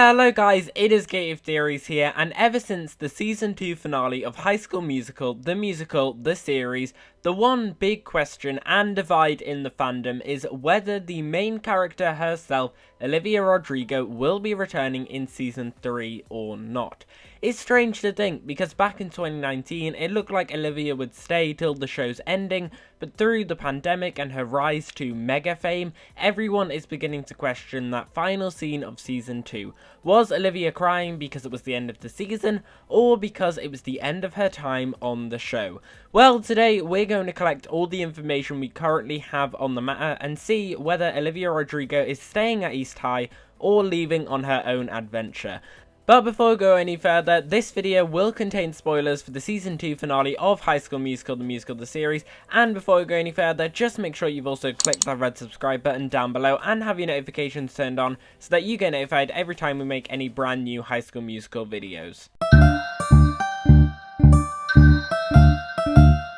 Hello guys, it is Gative Theories here, and ever since the season 2 finale of High School Musical, the series, the one big question and divide in the fandom is whether the main character herself, Olivia Rodrigo, will be returning in season 3 or not. It's strange to think, because back in 2019 it looked like Olivia would stay till the show's ending, but through the pandemic and her rise to mega fame, everyone is beginning to question that final scene of season 2. Was Olivia crying because it was the end of the season, or because it was the end of her time on the show? Well, today we're going to collect all the information we currently have on the matter and see whether Olivia Rodrigo is staying at East High or leaving on her own adventure. But before we go any further, this video will contain spoilers for the season 2 finale of High School Musical, the series, and before we go any further, just make sure you've also clicked that red subscribe button down below and have your notifications turned on so that you get notified every time we make any brand new High School Musical videos.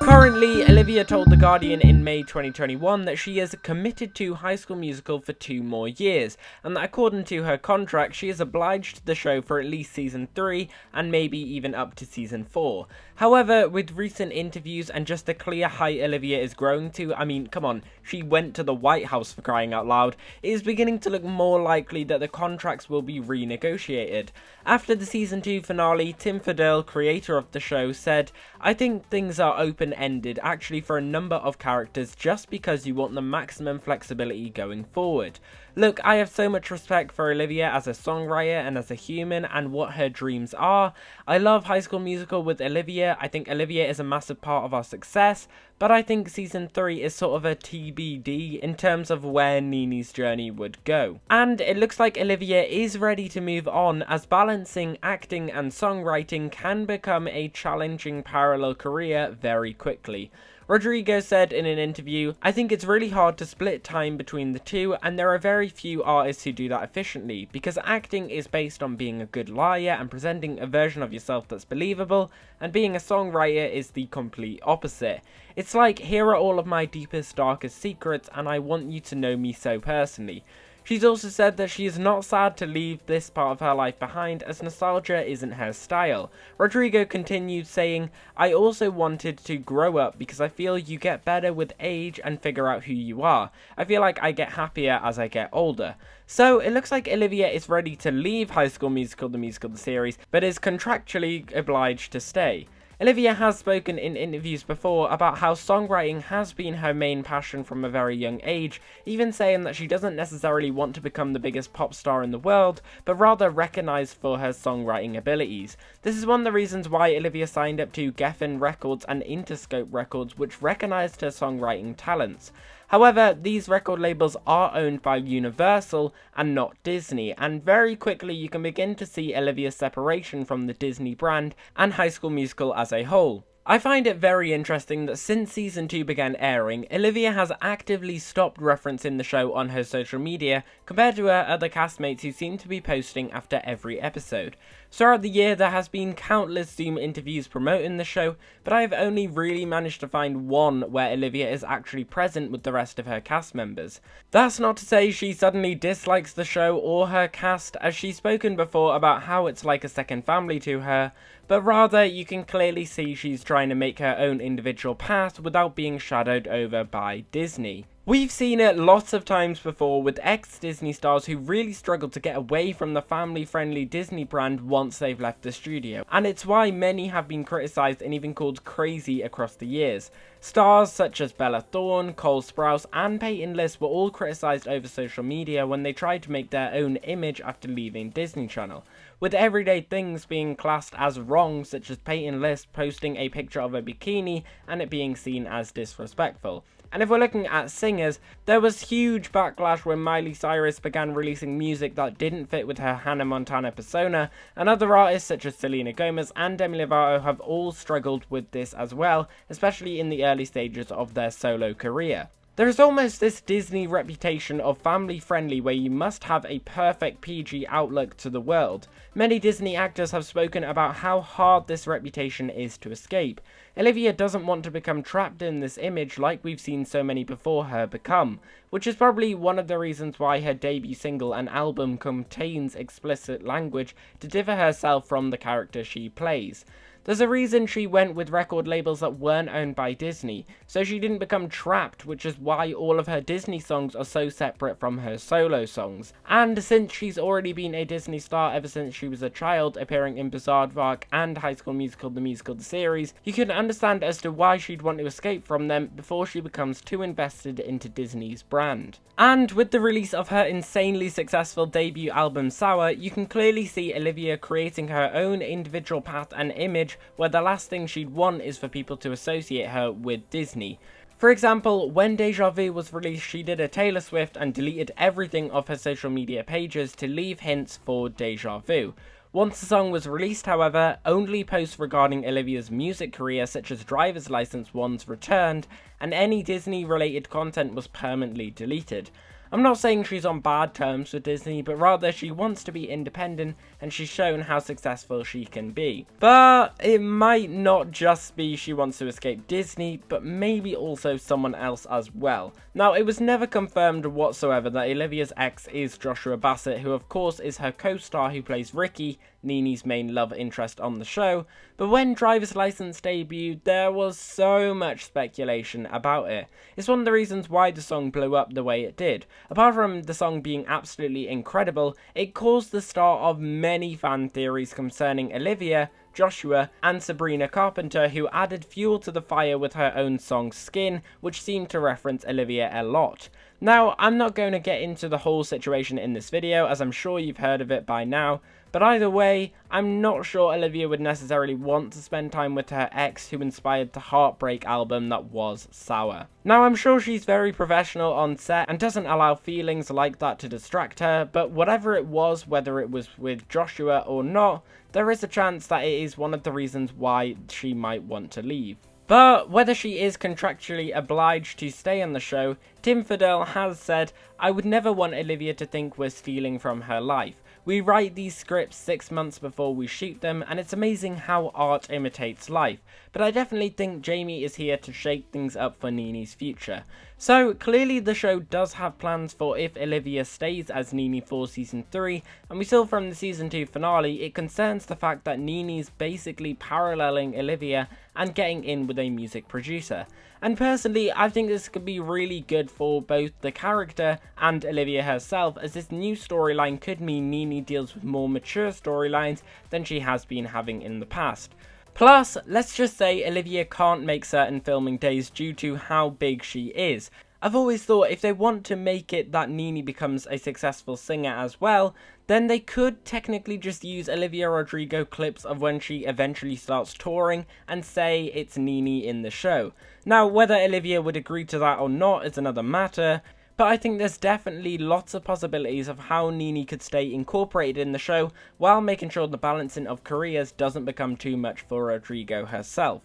Currently, Olivia told The Guardian in May 2021 that she is committed to High School Musical for 2 more years, and that according to her contract, she is obliged to the show for at least season 3 and maybe even up to season 4. However, with recent interviews and just the clear height Olivia is growing to, I mean, come on, she went to the White House for crying out loud, it is beginning to look more likely that the contracts will be renegotiated. After the season 2 finale, Tim Fadell, creator of the show, said, "I think things are open-ended actually for a number of characters just because you want the maximum flexibility going forward. Look, I have so much respect for Olivia as a songwriter and as a human and what her dreams are. I love High School Musical with Olivia. I think Olivia is a massive part of our success, but I think season 3 is sort of a TBD in terms of where Nini's journey would go." And it looks like Olivia is ready to move on, as balancing acting and songwriting can become a challenging parallel career very quickly. Rodrigo said in an interview, "I think it's really hard to split time between the two, and there are very few artists who do that efficiently, because acting is based on being a good liar and presenting a version of yourself that's believable, and being a songwriter is the complete opposite. It's like, here are all of my deepest, darkest secrets, and I want you to know me so personally." She's also said that she is not sad to leave this part of her life behind, as nostalgia isn't her style. Rodrigo continued saying, "I also wanted to grow up because I feel you get better with age and figure out who you are. I feel like I get happier as I get older." So it looks like Olivia is ready to leave High School Musical, the series, but is contractually obliged to stay. Olivia has spoken in interviews before about how songwriting has been her main passion from a very young age, even saying that she doesn't necessarily want to become the biggest pop star in the world, but rather recognised for her songwriting abilities. This is one of the reasons why Olivia signed up to Geffen Records and Interscope Records, which recognised her songwriting talents. However, these record labels are owned by Universal and not Disney, and very quickly you can begin to see Olivia's separation from the Disney brand and High School Musical as a whole. I find it very interesting that since season 2 began airing, Olivia has actively stopped referencing the show on her social media compared to her other castmates who seem to be posting after every episode. Throughout the year there has been countless Zoom interviews promoting the show, but I have only really managed to find one where Olivia is actually present with the rest of her cast members. That's not to say she suddenly dislikes the show or her cast, as she's spoken before about how it's like a second family to her, but rather you can clearly see she's trying to make her own individual path without being shadowed over by Disney. We've seen it lots of times before with ex-Disney stars who really struggle to get away from the family-friendly Disney brand once they've left the studio, and it's why many have been criticised and even called crazy across the years. Stars such as Bella Thorne, Cole Sprouse and Peyton List were all criticised over social media when they tried to make their own image after leaving Disney Channel, with everyday things being classed as wrong, such as Peyton List posting a picture of a bikini and it being seen as disrespectful. And if we're looking at singers, there was huge backlash when Miley Cyrus began releasing music that didn't fit with her Hannah Montana persona, and other artists such as Selena Gomez and Demi Lovato have all struggled with this as well, especially in the early stages of their solo career. There is almost this Disney reputation of family friendly where you must have a perfect PG outlook to the world. Many Disney actors have spoken about how hard this reputation is to escape. Olivia doesn't want to become trapped in this image like we've seen so many before her become, which is probably one of the reasons why her debut single and album contains explicit language to differ herself from the character she plays. There's a reason she went with record labels that weren't owned by Disney, so she didn't become trapped, which is why all of her Disney songs are so separate from her solo songs. And since she's already been a Disney star ever since she was a child, appearing in Bizaardvark and High School Musical the series, you can understand as to why she'd want to escape from them before she becomes too invested into Disney's brand. And with the release of her insanely successful debut album Sour, you can clearly see Olivia creating her own individual path and image, where the last thing she'd want is for people to associate her with Disney. For example, when Deja Vu was released, she did a Taylor Swift and deleted everything off her social media pages to leave hints for Deja Vu. Once the song was released, however, only posts regarding Olivia's music career such as driver's license ones returned, and any Disney-related content was permanently deleted. I'm not saying she's on bad terms with Disney, but rather she wants to be independent, and she's shown how successful she can be. But it might not just be she wants to escape Disney, but maybe also someone else as well. Now, it was never confirmed whatsoever that Olivia's ex is Joshua Bassett, who of course is her co-star who plays Ricky, Nini's main love interest on the show, but when Driver's License debuted, there was so much speculation about it. It's one of the reasons why the song blew up the way it did. Apart from the song being absolutely incredible, it caused the start of many fan theories concerning Olivia, Joshua, and Sabrina Carpenter, who added fuel to the fire with her own song Skin, which seemed to reference Olivia a lot. Now, I'm not going to get into the whole situation in this video, as I'm sure you've heard of it by now, but either way, I'm not sure Olivia would necessarily want to spend time with her ex who inspired the heartbreak album that was Sour. Now, I'm sure she's very professional on set and doesn't allow feelings like that to distract her, but whatever it was, whether it was with Joshua or not, there is a chance that it is one of the reasons why she might want to leave. But whether she is contractually obliged to stay on the show, Tim Fidel has said, "I would never want Olivia to think we're stealing from her life. We write these scripts 6 months before we shoot them, and it's amazing how art imitates life. But I definitely think Jamie is here to shake things up for Nini's future." So clearly the show does have plans for if Olivia stays as Nini for season 3, and we saw from the season 2 finale it concerns the fact that Nini's basically paralleling Olivia and getting in with a music producer. And personally, I think this could be really good for both the character and Olivia herself, as this new storyline could mean Nini deals with more mature storylines than she has been having in the past. Plus, let's just say Olivia can't make certain filming days due to how big she is. I've always thought if they want to make it that Nini becomes a successful singer as well, then they could technically just use Olivia Rodrigo clips of when she eventually starts touring and say it's Nini in the show. Now, whether Olivia would agree to that or not is another matter, but I think there's definitely lots of possibilities of how Nini could stay incorporated in the show while making sure the balancing of careers doesn't become too much for Rodrigo herself.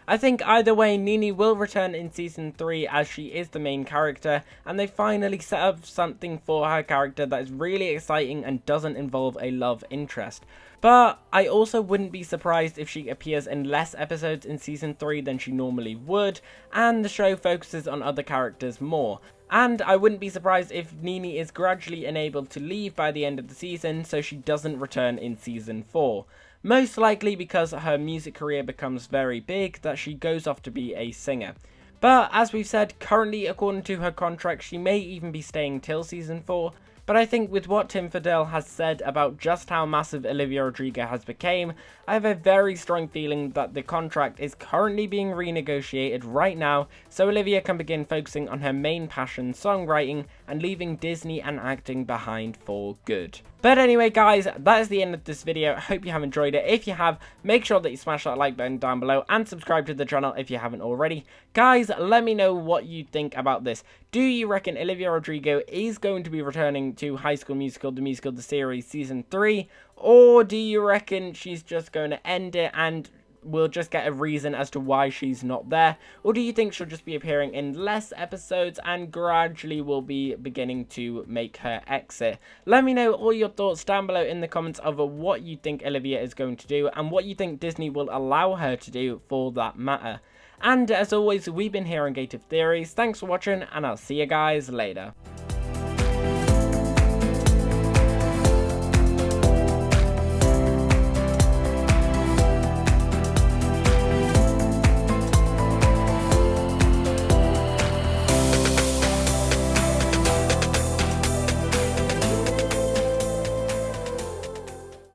I think either way, Nini will return in season 3 as she is the main character, and they finally set up something for her character that is really exciting and doesn't involve a love interest. But I also wouldn't be surprised if she appears in less episodes in season 3 than she normally would, and the show focuses on other characters more. And I wouldn't be surprised if Nini is gradually enabled to leave by the end of the season so she doesn't return in season 4. Most likely because her music career becomes very big that she goes off to be a singer. But as we've said, currently according to her contract she may even be staying till season 4. But I think with what Tim Fidel has said about just how massive Olivia Rodrigo has become, I have a very strong feeling that the contract is currently being renegotiated right now so Olivia can begin focusing on her main passion, songwriting, and leaving Disney and acting behind for good. But anyway guys, that is the end of this video. I hope you have enjoyed it. If you have, make sure that you smash that like button down below and subscribe to the channel if you haven't already. Guys, let me know what you think about this. Do you reckon Olivia Rodrigo is going to be returning to High School Musical, the series season 3? Or do you reckon she's just going to end it and we'll just get a reason as to why she's not there? Or do you think she'll just be appearing in less episodes and gradually will be beginning to make her exit? Let me know all your thoughts down below in the comments of what you think Olivia is going to do and what you think Disney will allow her to do for that matter. And as always, we've been here on Gate of Theories. Thanks for watching, and I'll see you guys later.